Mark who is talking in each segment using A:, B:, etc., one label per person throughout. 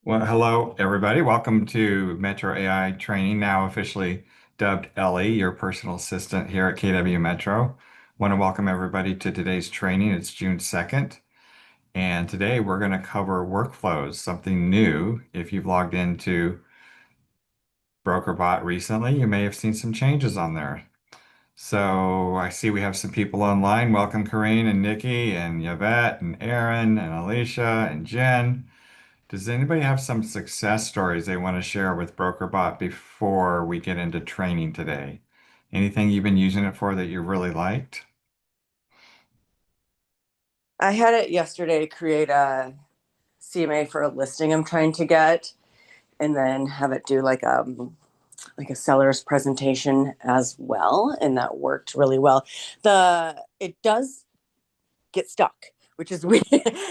A: Well, hello, everybody. Welcome to Metro AI Training, now officially dubbed Ellie, your personal assistant here at KW Metro. Want to welcome everybody to today's training. It's June 2nd, and today we're going to cover workflows, something new. If you've logged into Brokerbot recently, you may have seen some changes on there. So I see we have some people online. Welcome, Corinne and Nikki and Yvette and Aaron and Alicia and Jen. Does anybody have some success stories they want to share with BrokerBot before we get into training today? Anything you've been using it for that you really liked?
B: I had it yesterday to create a CMA for a listing I'm trying to get, and then have it do like a seller's presentation as well, and that worked really well. The It does get stuck, which is weird.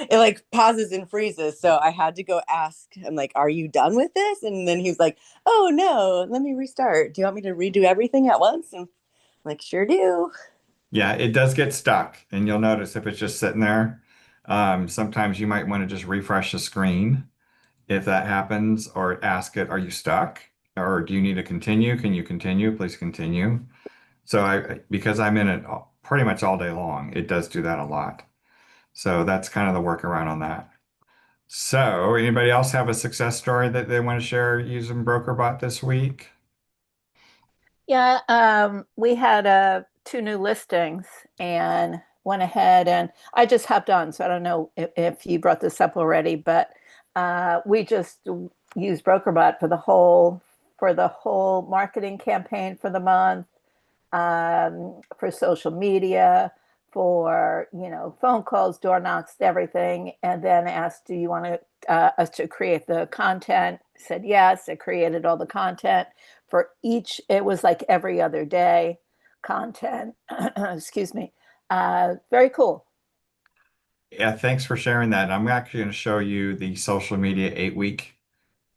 B: It like pauses and freezes, so I had to go ask him like, "Are you done with this?" And then he was like, "Oh no, let me restart. Do you want me to redo everything at once?" And I'm like, "Sure do."
A: Yeah, it does get stuck, and you'll notice if it's just sitting there. Sometimes you might want to just refresh the screen if that happens, or ask it, "Are you stuck? Or do you need to continue? Can you continue? Please continue." So because I'm in it pretty much all day long, it does do that a lot. So that's kind of the workaround on that. So, anybody else have a success story that they want to share using BrokerBot this week?
C: Yeah, we had two new listings and went ahead and I just hopped on, so I don't know if you brought this up already, but we just used BrokerBot for the whole marketing campaign for the month, for social media, for phone calls, door knocks, everything, and then asked, "Do you want us to create the content?" Said yes. It created all the content for each. It was like every other day content. Excuse me. Very cool.
A: Yeah, thanks for sharing that. I'm actually going to show you the social media 8-week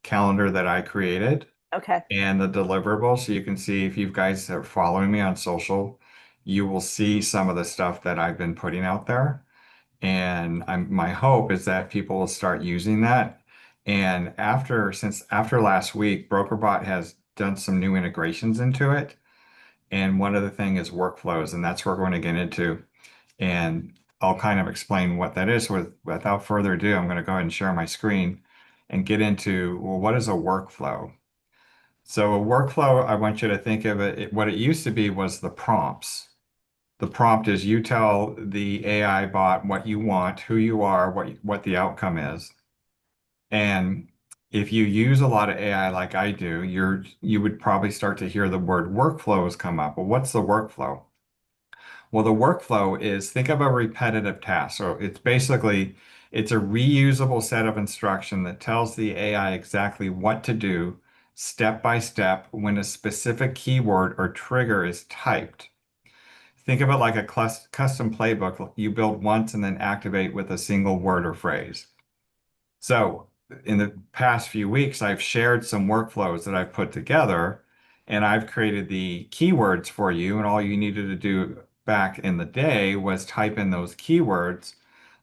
A: calendar that I created
C: Okay.
A: and the deliverables. So you can see if you guys are following me on social, you will see some of the stuff that I've been putting out there. And my hope is that people will start using that. And since after last week, BrokerBot has done some new integrations into it. And one other thing is workflows, and that's what we're going to get into. And I'll kind of explain what that is. Without further ado, I'm going to go ahead and share my screen and get into, well, what is a workflow? So a workflow, I want you to think of what it used to be was the prompts. The prompt is you tell the AI bot what you want, who you are, what the outcome is. And if you use a lot of AI like I do, you would probably start to hear the word workflows come up. Well, what's the workflow? Well, the workflow is think of a repetitive task. So it's a reusable set of instruction that tells the AI exactly what to do step by step when a specific keyword or trigger is typed. Think of it like a custom playbook you build once and then activate with a single word or phrase. So in the past few weeks, I've shared some workflows that I've put together, and I've created the keywords for you. And all you needed to do back in the day was type in those keywords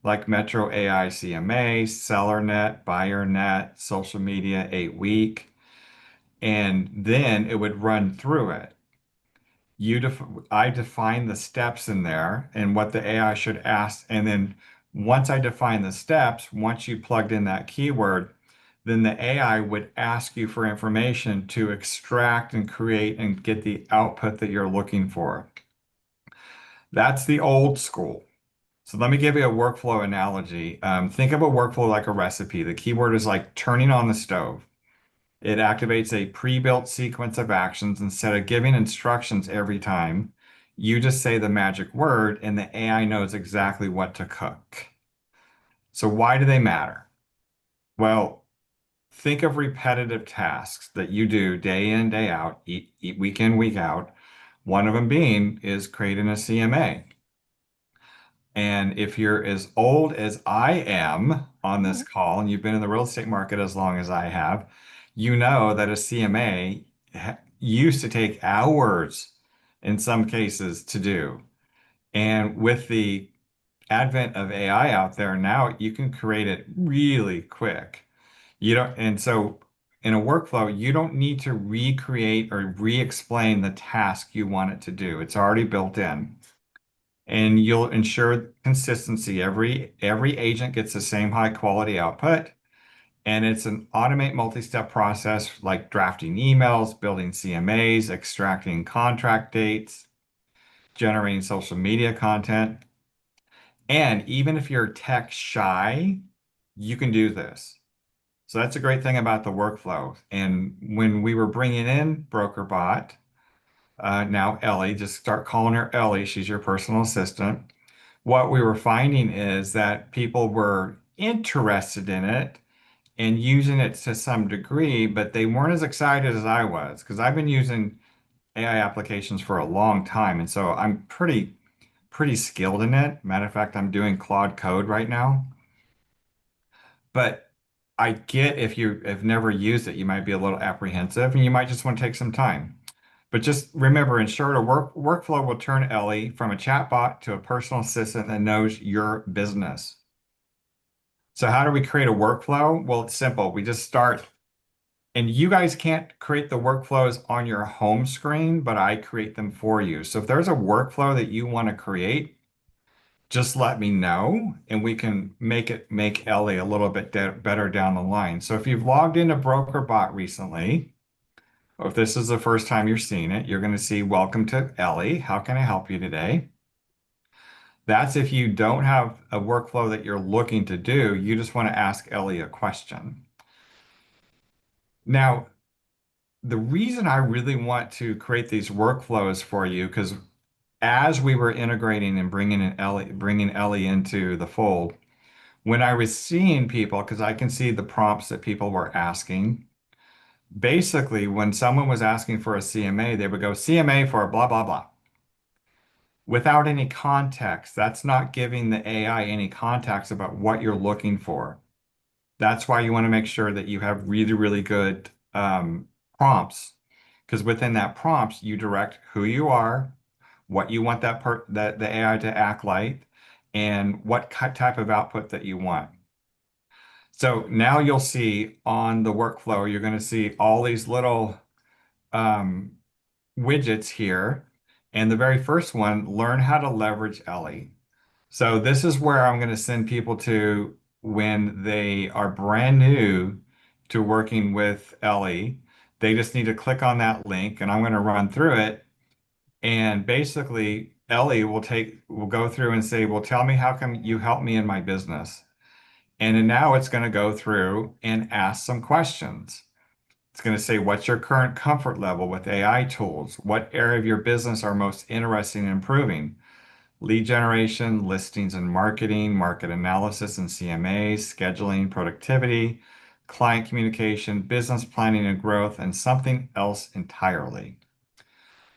A: like Metro AI CMA, SellerNet, BuyerNet, social media 8-week, and then it would run through it. I define the steps in there and what the AI should ask. And then once I define the steps, once you plugged in that keyword, then the AI would ask you for information to extract and create and get the output that you're looking for. That's the old school. So let me give you a workflow analogy. Think of a workflow like a recipe. The keyword is like turning on the stove. It activates a pre-built sequence of actions. Instead of giving instructions every time, you just say the magic word and the AI knows exactly what to cook. So why do they matter? Well, think of repetitive tasks that you do day in, day out, eat week in, week out. One of them being is creating a CMA. And if you're as old as I am on this
C: Mhm.
A: call, and you've been in the real estate market as long as I have, you know that a CMA used to take hours in some cases to do. And with the advent of AI out there now, you can create it really quick. You don't, and so in a workflow, you don't need to recreate or re-explain the task you want it to do. It's already built in. And you'll ensure consistency. Every agent gets the same high quality output. And it's an automate multi-step process like drafting emails, building CMAs, extracting contract dates, generating social media content. And even if you're tech shy, you can do this. So that's a great thing about the workflow. And when we were bringing in Brokerbot, now Ellie, just start calling her Ellie. She's your personal assistant. What we were finding is that people were interested in it and using it to some degree, but they weren't as excited as I was because I've been using AI applications for a long time. And so I'm pretty skilled in it. Matter of fact, I'm doing Claude code right now. But I get if you have never used it, you might be a little apprehensive and you might just want to take some time. But just remember, ensure a workflow will turn Ellie from a chatbot to a personal assistant that knows your business. So how do we create a workflow? Well, it's simple. We just start, and you guys can't create the workflows on your home screen, but I create them for you. So if there's a workflow that you want to create, just let me know and we can make Ellie a little bit better down the line. So if you've logged into BrokerBot recently, or if this is the first time you're seeing it, you're going to see Welcome to Ellie. How can I help you today? That's if you don't have a workflow that you're looking to do, you just want to ask Ellie a question. Now, the reason I really want to create these workflows for you, because as we were integrating and bringing Ellie into the fold, when I was seeing people, because I can see the prompts that people were asking, basically when someone was asking for a CMA, they would go CMA for blah, blah, blah. Without any context, that's not giving the AI any context about what you're looking for. That's why you want to make sure that you have really, really good prompts, because within that prompts, you direct who you are, what you want that the AI to act like, and what type of output that you want. So now you'll see on the workflow, you're going to see all these little um, widgets here. And the very first one, learn how to leverage Ellie. So this is where I'm going to send people to when they are brand new to working with Ellie. They just need to click on that link and I'm going to run through it. And basically, Ellie will go through and say, well, tell me how come you help me in my business? And then now it's going to go through and ask some questions. It's going to say, what's your current comfort level with AI tools? What area of your business are most interested in improving? Lead generation, listings and marketing, market analysis and CMAs, scheduling, productivity, client communication, business planning and growth, and something else entirely.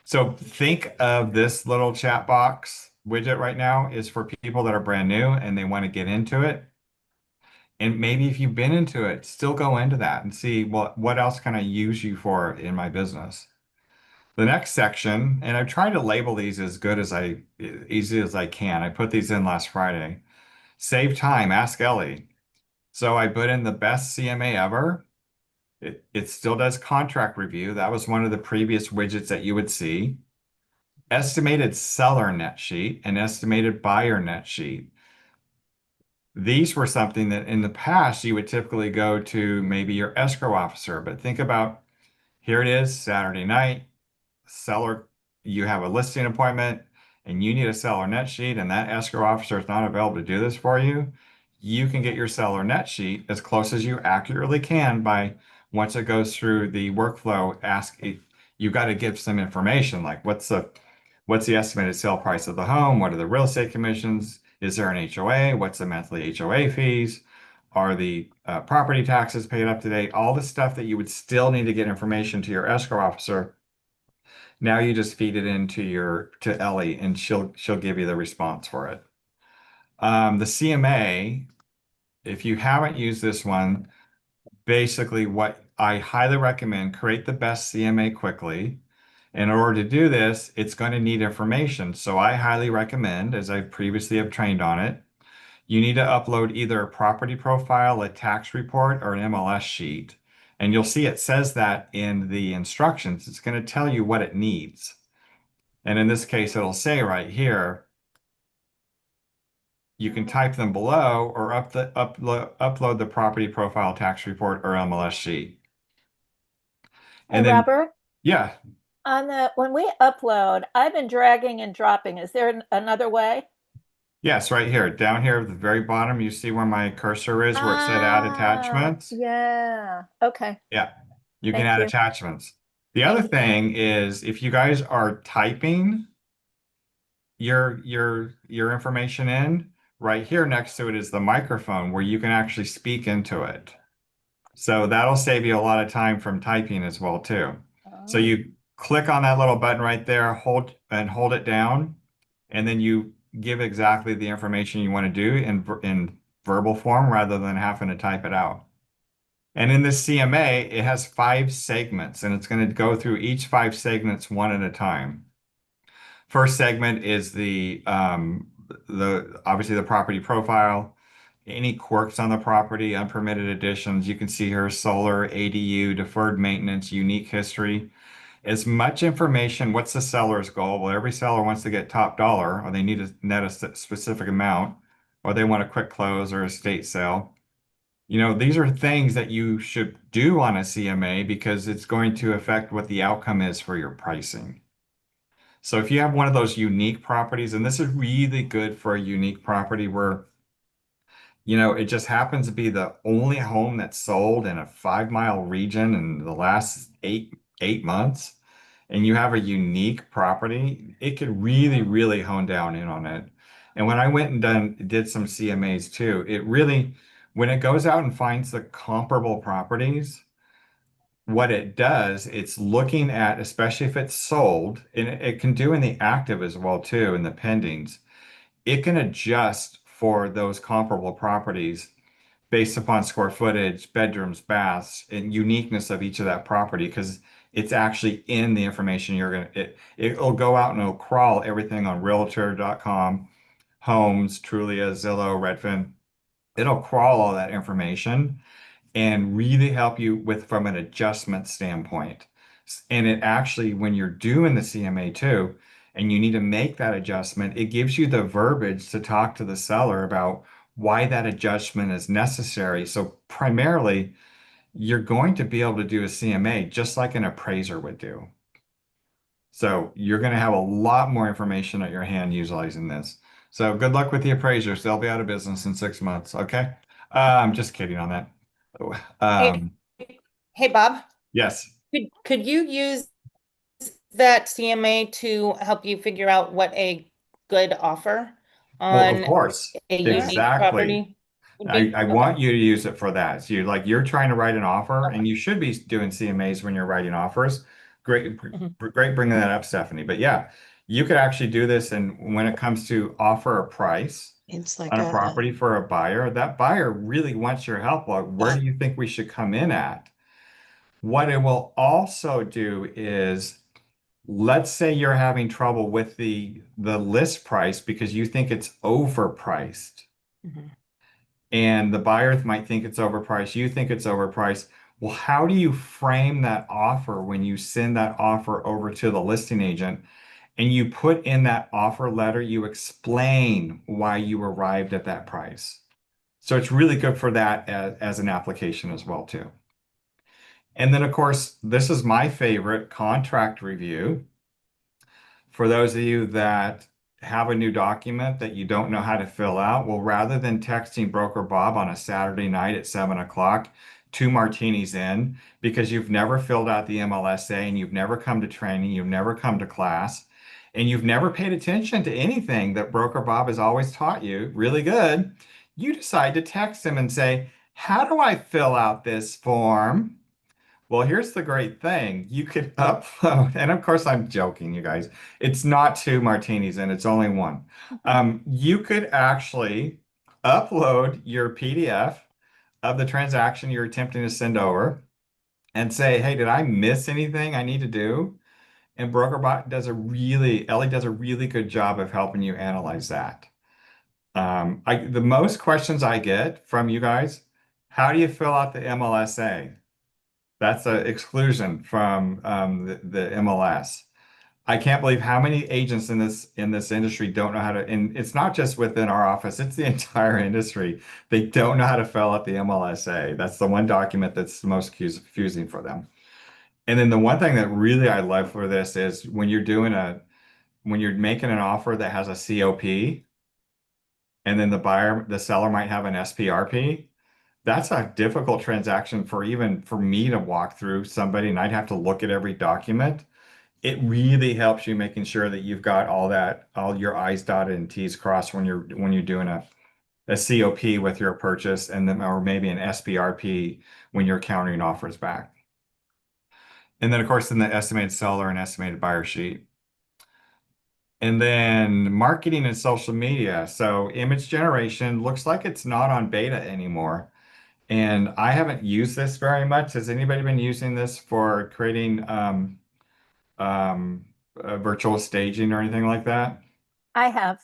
A: So think of this little chat box widget right now is for people that are brand new and they want to get into it. And maybe if you've been into it, still go into that and see what else can I use you for in my business. The next section, and I've tried to label these as good as easy as I can. I put these in last Friday. Save time, ask Ellie. So I put in the best CMA ever. It still does contract review. That was one of the previous widgets that you would see. Estimated seller net sheet and estimated buyer net sheet. These were something that in the past you would typically go to maybe your escrow officer, but think about here it is, Saturday night, seller, you have a listing appointment and you need a seller net sheet and that escrow officer is not available to do this for you, you can get your seller net sheet as close as you accurately can by once it goes through the workflow, you've got to give some information like what's the estimated sale price of the home? What are the real estate commissions? Is there an HOA? What's the monthly HOA fees? Are the property taxes paid up to date? All the stuff that you would still need to get information to your escrow officer. Now you just feed it to Ellie and she'll give you the response for it. The CMA, if you haven't used this one, basically what I highly recommend, create the best CMA quickly. In order to do this, it's going to need information. So I highly recommend, as I previously have trained on it, you need to upload either a property profile, a tax report, or an MLS sheet. And you'll see it says that in the instructions. It's going to tell you what it needs. And in this case, it'll say right here, you can type them below or upload the property profile, tax report, or MLS sheet.
C: Hey,
A: And then,
C: Robert,
A: yeah,
C: on the when we upload, I've been dragging and dropping. Is there another way?
A: yes, right here, down here at the very bottom, you see where my cursor is, where it said add attachments.
C: Yeah. Okay.
A: Yeah, you can
C: Thank
A: add
C: you.
A: attachments. The other
C: Thank you.
A: thing is if you guys are typing your information in, right here next to it is the microphone where you can actually speak into it. So that'll save you a lot of time from typing as well too. So
C: Oh.
A: you click on that little button right there, hold it down, and then you give exactly the information you want to do in verbal form rather than having to type it out. And in this CMA, it has 5 segments, and it's going to go through each 5 segments one at a time. First segment is the obviously the property profile, any quirks on the property, unpermitted additions. You can see here solar, ADU, deferred maintenance, unique history. As much information, what's the seller's goal? Well, every seller wants to get top dollar, or they need to net a specific amount, or they want a quick close or estate sale. These are things that you should do on a CMA because it's going to affect what the outcome is for your pricing. So if you have one of those unique properties, and this is really good for a unique property where, it just happens to be the only home that's sold in a 5-mile region in the last eight months, and you have a unique property, it could really, really hone down in on it. And when I went and did some CMAs too, it really, when it goes out and finds the comparable properties, what it does, it's looking at, especially if it's sold, and it can do in the active as well too, in the pendings, it can adjust for those comparable properties based upon square footage, bedrooms, baths, and uniqueness of each of that property because it's actually in the information it'll go out and it'll crawl everything on realtor.com, Homes, Trulia, Zillow, Redfin. It'll crawl all that information and really help you with from an adjustment standpoint. And it actually, when you're doing the CMA too, and you need to make that adjustment, it gives you the verbiage to talk to the seller about why that adjustment is necessary. So primarily, you're going to be able to do a CMA just like an appraiser would do. So you're going to have a lot more information at your hand utilizing this. So good luck with the appraisers. They'll be out of business in 6 months. Okay. I'm just kidding on that.
D: Hey,
A: Um,
D: hey, Bob,
A: yes.
D: could you use that CMA to help you figure out what a good offer
A: Well, of
D: on
A: course.
D: a unique
A: Exactly.
D: property would
A: I,
D: be?
A: I
D: Okay.
A: want you to use it for that. So you're trying to write an offer, and you should be doing CMAs when you're writing offers. Great,
D: Mhm.
A: great bringing that up, Stephanie. But yeah, you could actually do this. And when it comes to offer a price
E: It's like
A: on a
E: a
A: property for a buyer, that buyer really wants your help. Like, where do you think we should come in at? What it will also do is, let's say you're having trouble with the list price because you think it's overpriced.
D: Mhm.
A: And the buyers might think it's overpriced, you think it's overpriced. Well, how do you frame that offer when you send that offer over to the listing agent and you put in that offer letter, you explain why you arrived at that price. So it's really good for that as an application as well, too. And then, of course, this is my favorite contract review. For those of you that have a new document that you don't know how to fill out, well, rather than texting Broker Bob on a Saturday night at 7 o'clock, 2 martinis in, because you've never filled out the MLSA and you've never come to training, you've never come to class, and you've never paid attention to anything that Broker Bob has always taught you really good, you decide to text him and say, how do I fill out this form? Well, here's the great thing. You could upload, and of course I'm joking, you guys. It's not 2 martinis and it's only one. You could actually upload your PDF of the transaction you're attempting to send over and say, hey, did I miss anything I need to do? And Ellie does a really good job of helping you analyze that. The most questions I get from you guys, how do you fill out the MLSA? That's an exclusion from the MLS. I can't believe how many agents in this industry don't know how to, and it's not just within our office, it's the entire industry. They don't know how to fill out the MLSA. That's the one document that's the most confusing for them. And then the one thing that really I love for this is when you're making an offer that has a COP, and then the seller might have an SPRP. That's a difficult transaction for even for me to walk through somebody, and I'd have to look at every document. It really helps you making sure that you've got all your I's dotted and T's crossed when you're doing a COP with your purchase, and then or maybe an SPRP when you're countering offers back. And then of course in the estimated seller and estimated buyer sheet. And then marketing and social media. So image generation looks like it's not on beta anymore. And I haven't used this very much. Has anybody been using this for creating virtual staging or anything like that?
C: I have.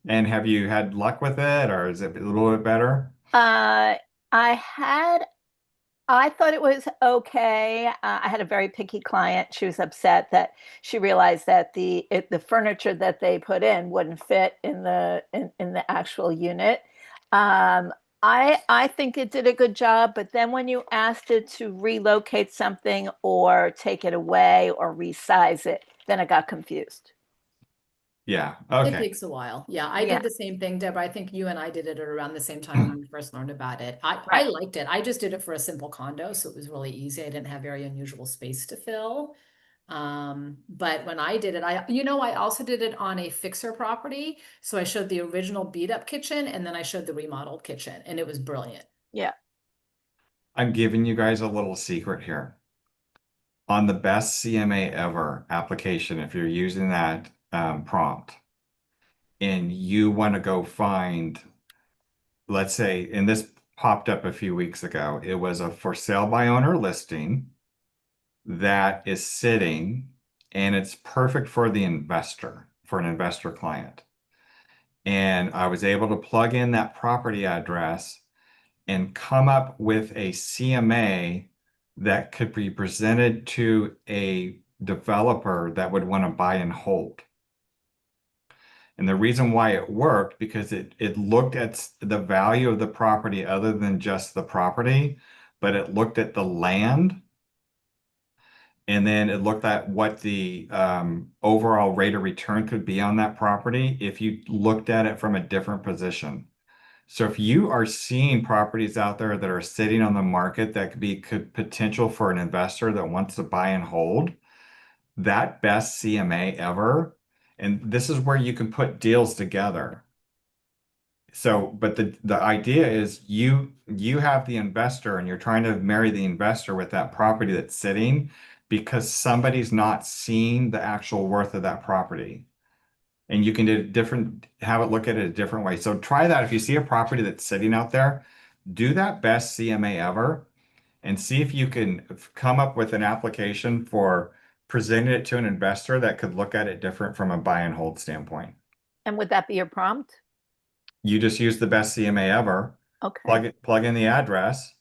A: And have you had luck with it, or is it a little bit better?
C: I had I thought it was okay. I had a very picky client. She was upset that she realized that the furniture that they put in wouldn't fit in the actual unit. I think it did a good job, but then when you asked it to relocate something or take it away or resize it, then I got confused.
A: Yeah.
E: It
A: Okay.
E: takes a while. Yeah, I
C: Yeah,
E: did the same thing, Deborah. I think you and I did it at around the same time when we first learned about it. I
C: right.
E: liked it. I just did it for a simple condo, so it was really easy. I didn't have very unusual space to fill. But when I did it, I also did it on a fixer property. So I showed the original beat up kitchen and then I showed the remodeled kitchen, and it was brilliant.
C: Yeah.
A: I'm giving you guys a little secret here. On the best CMA ever application, if you're using that prompt and you want to go find, let's say, and this popped up a few weeks ago, it was a for sale by owner listing that is sitting and it's perfect for the investor, for an investor client. And I was able to plug in that property address and come up with a CMA that could be presented to a developer that would want to buy and hold. And the reason why it worked, because it looked at the value of the property other than just the property, but it looked at the land, and then it looked at what the overall rate of return could be on that property if you looked at it from a different position. So if you are seeing properties out there that are sitting on the market that could potential for an investor that wants to buy and hold, that best CMA ever, and this is where you can put deals together. So, but the idea is you have the investor and you're trying to marry the investor with that property that's sitting because somebody's not seeing the actual worth of that property. And you can have it look at it a different way. So try that. If you see a property that's sitting out there, do that best CMA ever and see if you can come up with an application for presenting it to an investor that could look at it different from a buy and hold standpoint.
C: And would that be your prompt?
A: You just use the best CMA ever,
C: Okay.
A: plug in the address,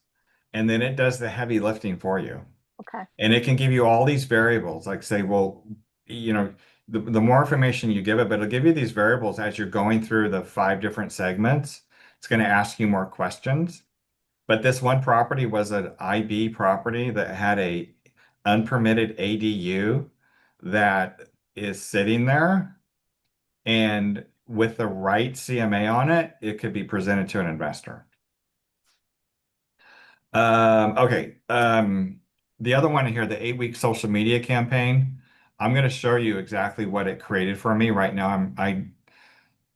A: and then it does the heavy lifting for you.
C: Okay.
A: And it can give you all these variables, like say, well, you know, the more information you give it, but it'll give you these variables as you're going through the 5 different segments. It's going to ask you more questions. But this one property was an IB property that had a unpermitted ADU that is sitting there. And with the right CMA on it, it could be presented to an investor. Okay. The other one here, the 8-week social media campaign. I'm going to show you exactly what it created for me right now.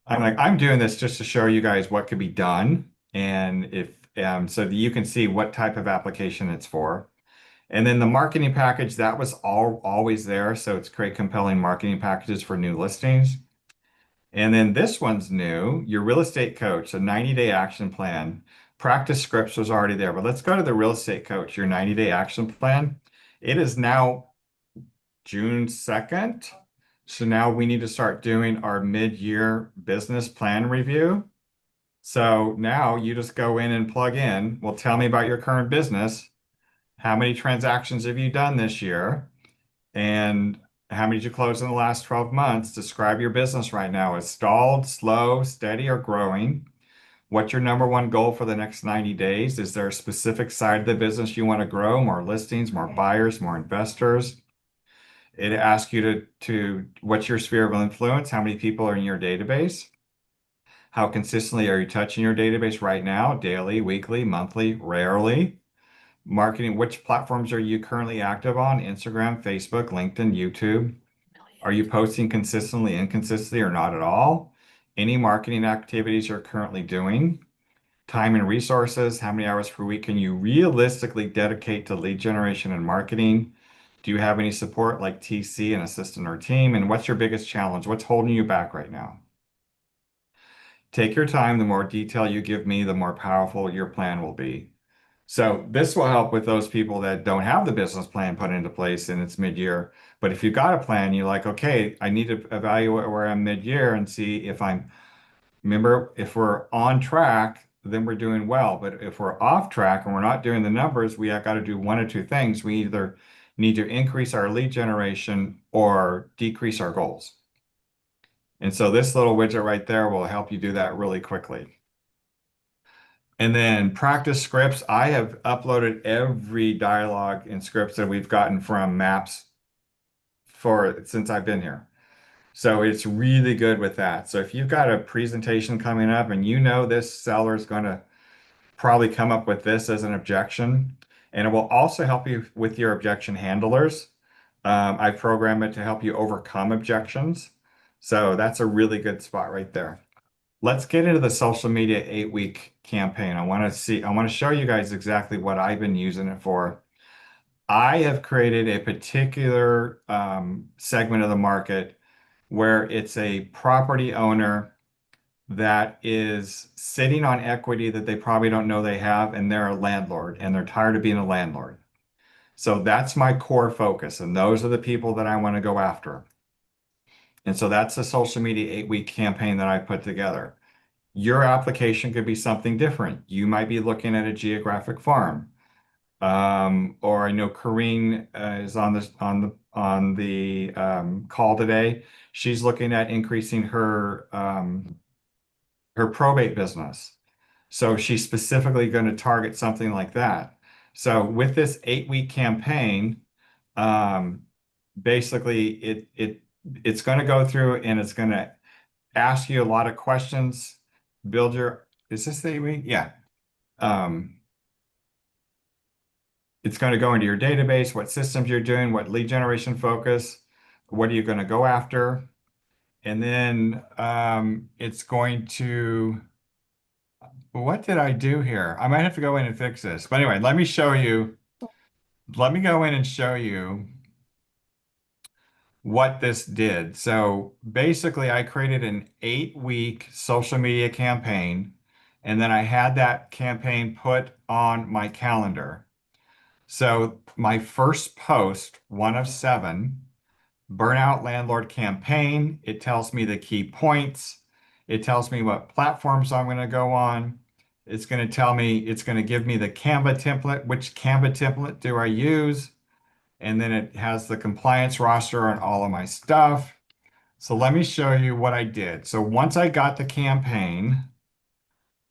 A: I'm doing this just to show you guys what could be done, and if so that you can see what type of application it's for. And then the marketing package that was always there, so it's create compelling marketing packages for new listings. And then this one's new, your real estate coach, a 90-day action plan. Practice scripts was already there, but let's go to the real estate coach, your 90-day action plan. It is now June 2nd. So now we need to start doing our mid-year business plan review. So now you just go in and plug in, well, tell me about your current business. How many transactions have you done this year? And how many did you close in the last 12 months? Describe your business right now as stalled, slow, steady, or growing. What's your number one goal for the next 90 days? Is there a specific side of the business you want to grow? More listings, more buyers, more investors? It asks you to what's your sphere of influence? How many people are in your database? How consistently are you touching your database right now? Daily, weekly, monthly, rarely? Marketing, which platforms are you currently active on? Instagram, Facebook, LinkedIn, YouTube? Are you posting consistently, inconsistently, or not at all? Any marketing activities you're currently doing? Time and resources, how many hours per week can you realistically dedicate to lead generation and marketing? Do you have any support like TC, an assistant or team? And what's your biggest challenge? What's holding you back right now? Take your time. The more detail you give me, the more powerful your plan will be. So this will help with those people that don't have the business plan put into place and it's mid-year. But if you've got a plan, you're like, okay, I need to evaluate where I'm mid-year and see if I'm, remember, if we're on track, then we're doing well. But if we're off track and we're not doing the numbers, we have got to do one or two things. We either need to increase our lead generation or decrease our goals. And so this little widget right there will help you do that really quickly. And then practice scripts. I have uploaded every dialogue and scripts that we've gotten from Maps since I've been here. So it's really good with that. So if you've got a presentation coming up and you know this seller is going to probably come up with this as an objection, and it will also help you with your objection handlers. I program it to help you overcome objections. So that's a really good spot right there. Let's get into the social media 8-week campaign. I want to show you guys exactly what I've been using it for. I have created a particular segment of the market where it's a property owner that is sitting on equity that they probably don't know they have, and they're a landlord and they're tired of being a landlord. So that's my core focus, and those are the people that I want to go after. And so that's the social media 8-week campaign that I put together. Your application could be something different. You might be looking at a geographic farm. Or I know Corrine is on the call today. She's looking at increasing her probate business. So she's specifically going to target something like that. So with this 8-week campaign, basically it's going to go through and it's going to ask you a lot of questions. Is this the 8-week? Yeah. It's going to go into your database, what systems you're doing, what lead generation focus, what are you going to go after? And then it's going to, what did I do here? I might have to go in and fix this. But anyway, let me show you. Let me go in and show you what this did. So basically, I created an 8-week social media campaign, and then I had that campaign put on my calendar. So my first post, one of 7, Burnout Landlord Campaign, it tells me the key points. It tells me what platforms I'm going to go on. It's going to tell me, it's going to give me the Canva template. Which Canva template do I use? And then it has the compliance roster on all of my stuff. So let me show you what I did. So once I got the campaign,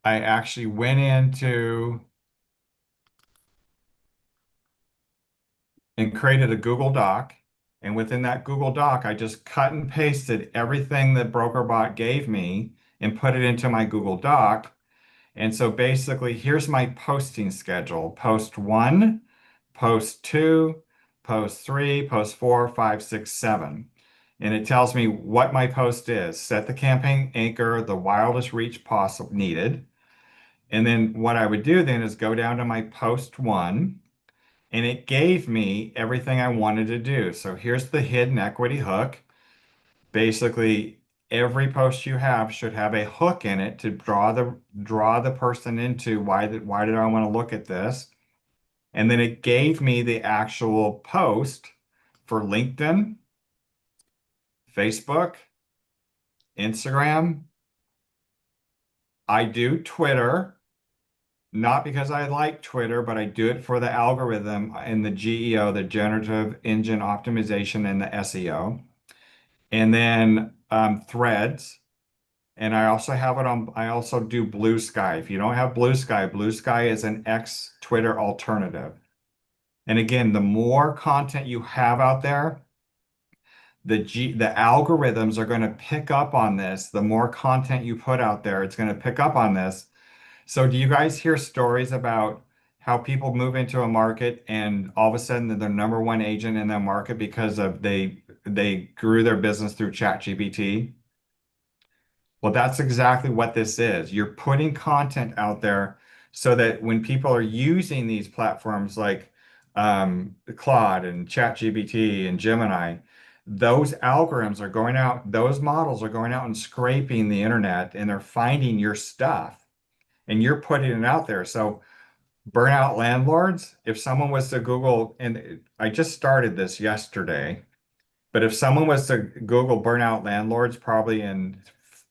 A: I actually went into and created a Google Doc. And within that Google Doc, I just cut and pasted everything that Brokerbot gave me and put it into my Google Doc. And so basically, here's my posting schedule. Post 1, post 2, post 3, post 4, 5, 6, 7. And it tells me what my post is. Set the campaign anchor, the wildest reach possible needed. And then what I would do then is go down to my post 1, and it gave me everything I wanted to do. So here's the hidden equity hook. Basically, every post you have should have a hook in it to draw the person into why did I want to look at this? And then it gave me the actual post for LinkedIn, Facebook, Instagram, I do Twitter, not because I like Twitter, but I do it for the algorithm and the GEO, the generative engine optimization and the SEO. And then Threads. And I also have it on, I also do Blue Sky. If you don't have Blue Sky, Blue Sky is an ex Twitter alternative. And again, the more content you have out there, the algorithms are going to pick up on this. The more content you put out there, it's going to pick up on this. So do you guys hear stories about how people move into a market and all of a sudden they're the number one agent in that market because of they grew their business through ChatGPT? Well, that's exactly what this is. You're putting content out there so that when people are using these platforms like Claude and ChatGPT and Gemini, those algorithms are going out, those models are going out and scraping the internet and they're finding your stuff and you're putting it out there. So burnout landlords, if someone was to Google, and I just started this yesterday, but if someone was to Google burnout landlords probably in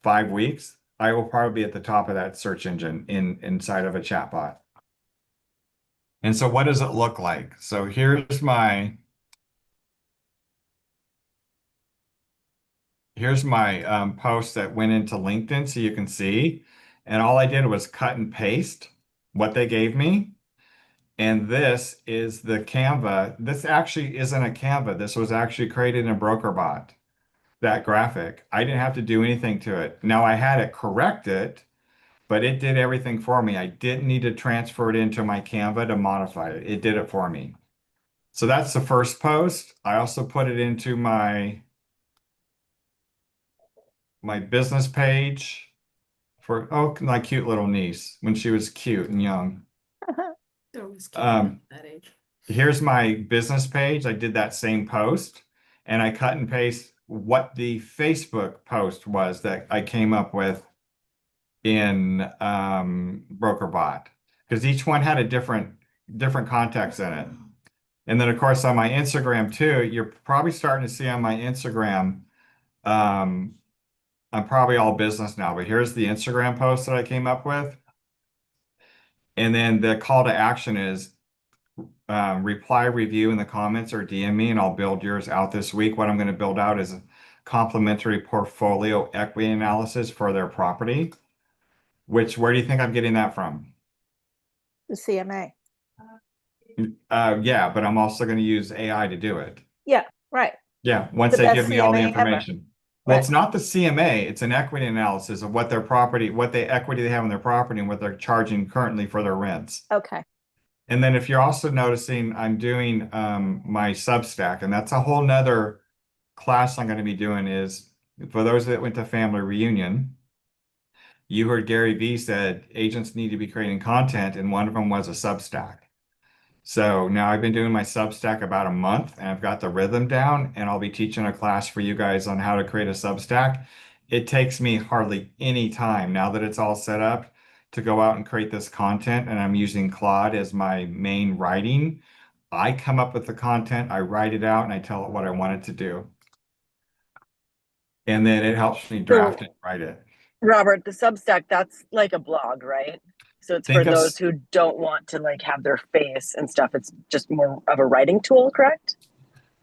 A: 5 weeks, I will probably be at the top of that search engine inside of a chatbot. And so what does it look like? So here's my post that went into LinkedIn so you can see. And all I did was cut and paste what they gave me. And this is the Canva. This actually isn't a Canva. This was actually created in Brokerbot, that graphic. I didn't have to do anything to it. Now I had it correct it, but it did everything for me. I didn't need to transfer it into my Canva to modify it. It did it for me. So that's the first post. I also put it into my business page for, oh, my cute little niece when she was cute and young.
E: They're always cute
A: Um,
E: at that age.
A: Here's my business page. I did that same post and I cut and paste what the Facebook post was that I came up with in Brokerbot because each one had a different context in it. And then of course on my Instagram too, you're probably starting to see on my Instagram, um, I'm probably all business now, but here's the Instagram post that I came up with. And then the call to action is reply, review in the comments or DM me and I'll build yours out this week. What I'm going to build out is a complimentary portfolio equity analysis for their property, where do you think I'm getting that from?
C: The CMA.
A: Yeah, but I'm also going to use AI to do it.
C: Yeah, right.
A: Yeah, once
C: The
A: they
C: best
A: give me all the
C: CMA ever.
A: information. Well,
C: Right.
A: it's not the CMA, it's an equity analysis of what their property, what the equity they have in their property and what they're charging currently for their rents.
C: Okay.
A: And then if you're also noticing, I'm doing my Substack, and that's a whole nother class I'm going to be doing is for those that went to family reunion, you heard Gary Vee said agents need to be creating content, and one of them was a Substack. So now I've been doing my Substack about a month and I've got the rhythm down and I'll be teaching a class for you guys on how to create a Substack. It takes me hardly any time now that it's all set up to go out and create this content and I'm using Claude as my main writing. I come up with the content, I write it out and I tell it what I want it to do. And then it helps me draft it, write it.
B: Robert, the Substack, that's like a blog, right? So it's for
A: Think of
B: those who don't want to like have their face and stuff. It's just more of a writing tool, correct?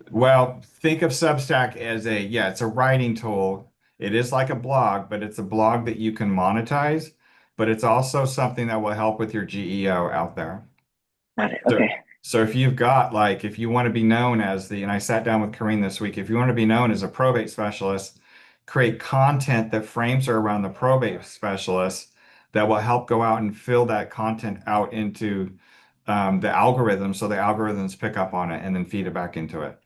A: Well, think of Substack as yeah, it's a writing tool. It is like a blog, but it's a blog that you can monetize, but it's also something that will help with your GEO out there.
B: Got it.
A: So,
B: Okay.
A: so if you've got like, if you want to be known as and I sat down with Karine this week, if you want to be known as a probate specialist, create content that frames her around the probate specialist that will help go out and fill that content out into the algorithm so the algorithms pick up on it and then feed it back into it.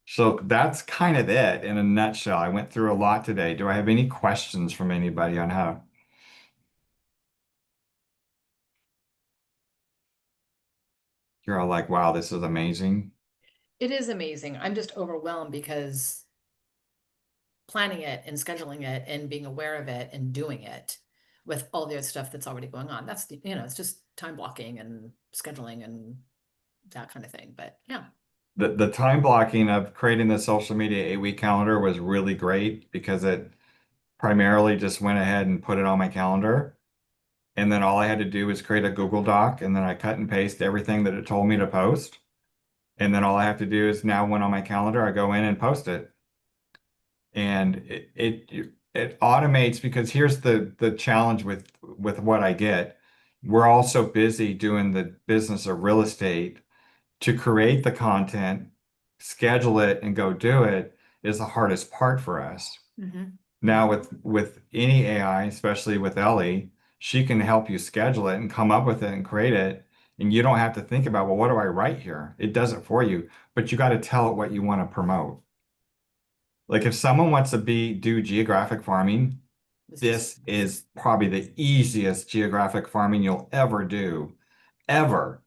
A: So that's kind of it in a nutshell. I went through a lot today. Do I have any questions from anybody on how? You're all like, wow, this is amazing.
E: It is amazing. I'm just overwhelmed because planning it and scheduling it and being aware of it and doing it with all the other stuff that's already going on. That's the, it's just time blocking and scheduling and that kind of thing. But yeah.
A: The time blocking of creating the social media 8-week calendar was really great because it primarily just went ahead and put it on my calendar. And then all I had to do was create a Google Doc, and then I cut and paste everything that it told me to post. And then all I have to do is now when on my calendar, I go in and post it. And it automates, because here's the challenge with what I get. We're all so busy doing the business of real estate. To create the content, schedule it, and go do it is the hardest part for us.
E: Mhm.
A: Now with any AI, especially with Ellie, she can help you schedule it and come up with it and create it. And you don't have to think about, well, what do I write here? It does it for you, but you got to tell it what you want to promote. Like if someone wants to do geographic farming,
E: This is
A: this is probably the easiest geographic farming you'll ever do, ever,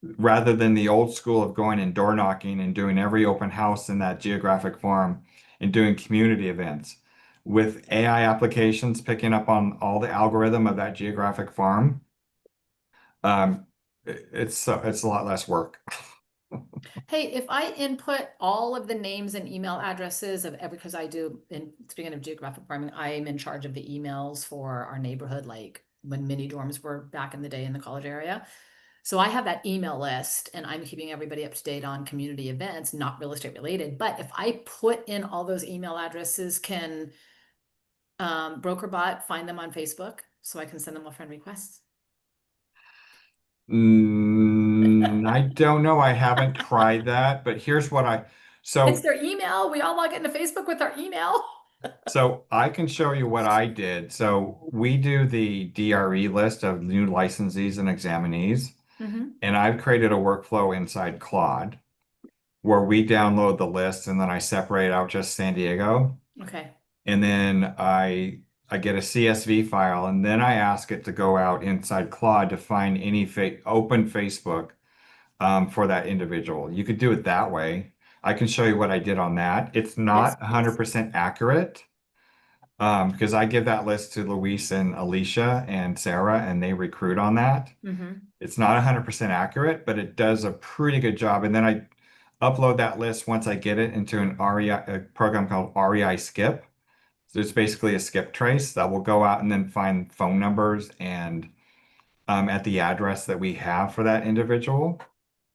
A: rather than the old school of going and door knocking and doing every open house in that geographic farm and doing community events. With AI applications picking up on all the algorithm of that geographic farm, it's a lot less work.
E: Hey, if I input all of the names and email addresses of every, because I do, in speaking of geographic farming, I'm in charge of the emails for our neighborhood, like when mini dorms were back in the day in the college area. So I have that email list and I'm keeping everybody up to date on community events, not real estate related. But if I put in all those email addresses, can Brokerbot find them on Facebook so I can send them a friend request?
A: I don't know. I haven't tried that, but here's what
E: It's
A: so
E: their email. We all log into Facebook with our email.
A: so I can show you what I did. So we do the DRE list of new licensees and examinees.
E: Mhm.
A: And I've created a workflow inside Claude where we download the list and then I separate out just San Diego.
E: Okay.
A: And then I get a CSV file and then I ask it to go out inside Claude to find any open Facebook for that individual. You could do it that way. I can show you what I did on that. It's
E: Yes,
A: not
E: please.
A: 100% accurate because I give that list to Luis and Alicia and Sarah and they recruit on that.
E: Mhm.
A: It's not 100% accurate, but it does a pretty good job. And then I upload that list once I get it into an a program called REI Skip. So it's basically a skip trace that will go out and then find phone numbers and at the address that we have for that individual.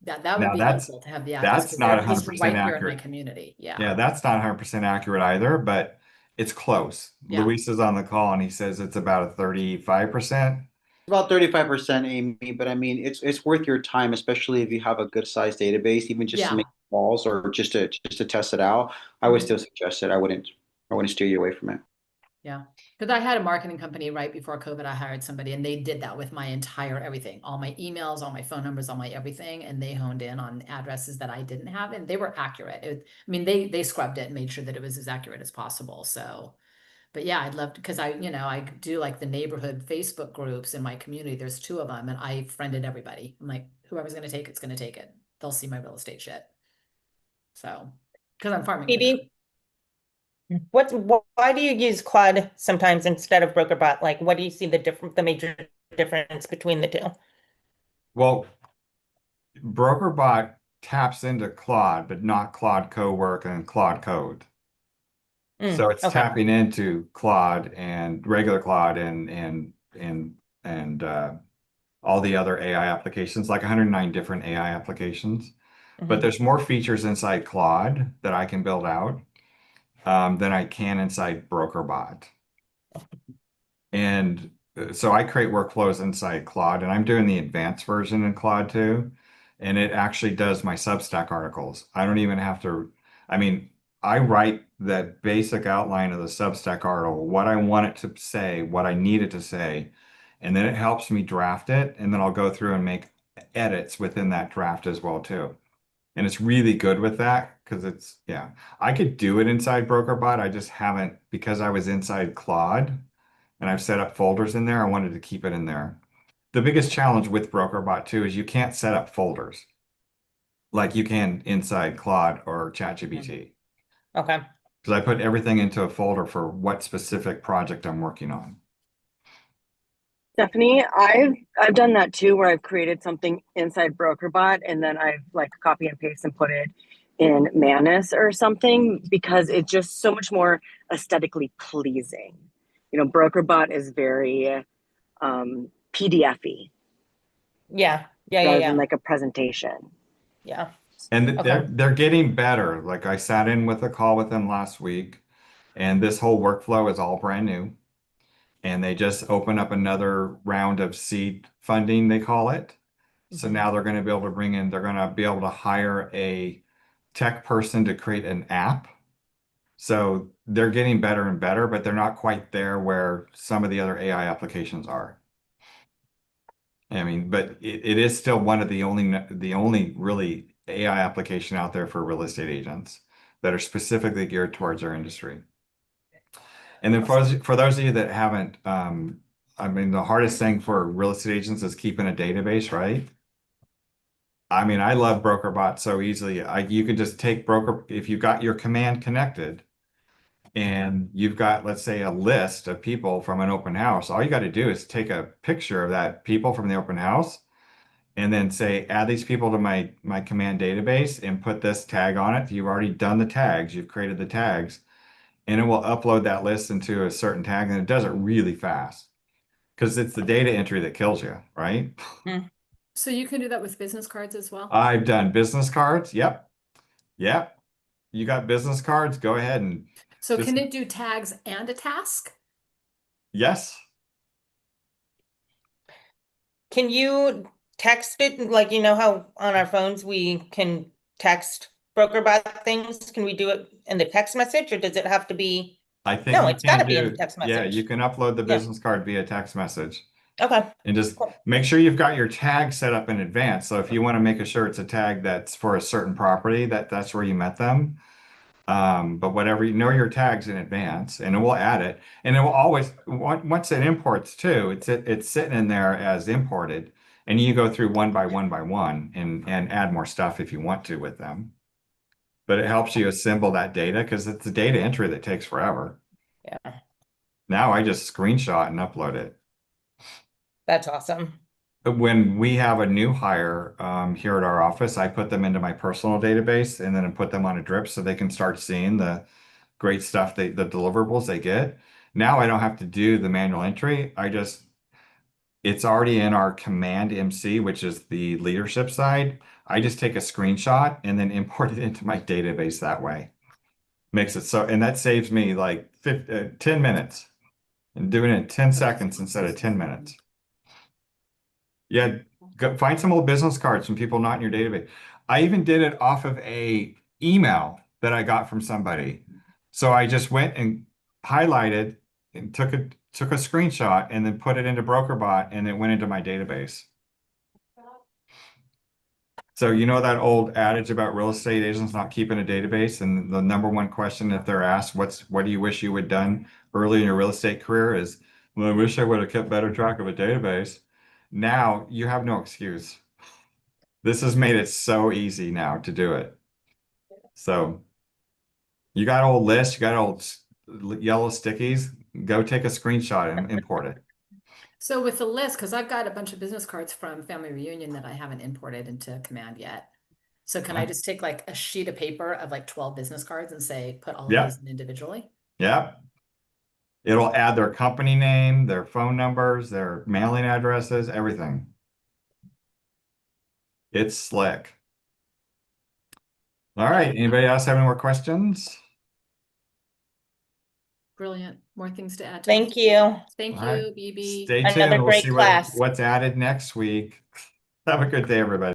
E: That would
A: Now
E: be helpful to have the address
A: that's
E: because
A: not
E: they're just
A: 100%
E: right here in my
A: accurate.
E: community. Yeah.
A: Yeah, that's not 100% accurate either, but it's close.
E: Yeah.
A: Luis is on the call and he says it's about a 35%.
F: About 35%, Amy, but I mean, it's worth your time, especially if you have a good sized database, even just to
E: Yeah.
F: make calls or just to test it out. I would
E: Mhm.
F: still suggest it. I wouldn't steer you away from it.
E: Yeah. Because I had a marketing company right before COVID. I hired somebody and they did that with my entire everything, all my emails, all my phone numbers, all my everything. And they honed in on addresses that I didn't have and they were accurate. I mean, they scrubbed it and made sure that it was as accurate as possible. So, but yeah, I'd love to, because I do like the neighborhood Facebook groups in my community. There's 2 of them and I friended everybody. I'm like, whoever's going to take it's going to take it. They'll see my real estate shit. So, because I'm farming.
D: Phoebe, why do you use Claude sometimes instead of Brokerbot? Like, what do you see the major difference between the two?
A: Well, Brokerbot taps into Claude, but not Claude Cowork and Claude Code. So it's
D: Okay.
A: tapping into Claude and regular Claude and all the other AI applications, like 109 different AI applications. But
D: Mhm.
A: there's more features inside Claude that I can build out than I can inside Brokerbot. And so I create workflows inside Claude, and I'm doing the advanced version in Claude too. And it actually does my Substack articles. I don't even have to, I mean, I write that basic outline of the Substack article, what I want it to say, what I need it to say, and then it helps me draft it, and then I'll go through and make edits within that draft as well too. And it's really good with that because yeah, I could do it inside Brokerbot. I just haven't because I was inside Claude and I've set up folders in there. I wanted to keep it in there. The biggest challenge with Brokerbot too is you can't set up folders like you can inside Claude or ChatGPT
D: Okay.
A: because I put everything into a folder for what specific project I'm working on.
B: Stephanie, I've done that too, where I've created something inside Brokerbot and then I've like copy and paste and put it in Manus or something because it's just so much more aesthetically pleasing. You know, Brokerbot is very PDF-y
D: Yeah, yeah, yeah,
B: rather than
D: yeah,
B: like a presentation.
D: yeah.
A: And
D: Okay.
A: they're getting better. Like I sat in with a call with them last week, and this whole workflow is all brand new. And they just open up another round of seed funding, they call it. So now they're going to be able to bring in, they're going to be able to hire a tech person to create an app. So they're getting better and better, but they're not quite there where some of the other AI applications are. I mean, but it is still one of the only really AI application out there for real estate agents that are specifically geared towards our industry. And then for those of you that haven't, I mean, the hardest thing for real estate agents is keeping a database, right? I mean, I love Brokerbot so easily. You can just take Broker, if you've got your command connected and you've got, let's say, a list of people from an open house, all you got to do is take a picture of that people from the open house and then say, add these people to my command database and put this tag on it. You've already done the tags, you've created the tags, and it will upload that list into a certain tag, and it does it really fast because it's the data entry that kills you, right?
E: So you can do that with business cards as well?
A: I've done business cards. Yep. Yep. You got business cards? Go ahead and
E: So
A: just,
E: can it do tags and a task?
A: yes.
D: Can you text it, like, you know how on our phones we can text BrokerBot things? Can we do it in the text message, or does it have to be?
A: I think
D: No,
A: you
D: it's got
A: can
D: to be in the
A: do,
D: text
A: yeah, you
D: message.
A: can upload the
D: Yeah.
A: business card via text message
D: Okay.
A: and just
D: Cool.
A: make sure you've got your tag set up in advance. So if you want to make sure it's a tag that's for a certain property, that's where you met them. But whatever, you know your tags in advance and it will add it. And it will always, once it imports too, it's sitting in there as imported. And you go through one by one and add more stuff if you want to with them. But it helps you assemble that data because it's the data entry that takes forever.
D: Yeah,
A: Now I just screenshot and upload it.
D: that's awesome.
A: When we have a new hire here at our office, I put them into my personal database and then I put them on a drip so they can start seeing the great stuff, the deliverables they get. Now I don't have to do the manual entry. It's already in our command MC, which is the leadership side. I just take a screenshot and then import it into my database that way. Makes it so, and that saves me like 10 minutes and doing it in 10 seconds instead of 10 minutes. Yeah, go find some old business cards from people not in your database. I even did it off of a email that I got from somebody. So I just went and highlighted and took a screenshot and then put it into Brokerbot and it went into my database. So you know that old adage about real estate agents not keeping a database, and the number one question if they're asked, what do you wish you had done early in your real estate career is, well, I wish I would have kept better track of a database. Now you have no excuse. This has made it so easy now to do it. So you got old lists, you got old yellow stickies, go take a screenshot and import it.
E: So with the list, because I've got a bunch of business cards from Family Reunion that I haven't imported into Command yet. So can I just take like a sheet of paper of like 12 business cards and say, put all of
A: Yeah.
E: these in individually?
A: Yeah. It'll add their company name, their phone numbers, their mailing addresses, everything. It's slick. All right. Anybody else have any more questions?
E: Brilliant. More things to add to
D: Thank
E: the
D: you.
E: tool. Thank
A: All right.
E: you, BB.
A: Stay
D: Another
A: tuned. We'll
D: great
A: see
D: class.
A: what's added next week. Have a good day, everybody.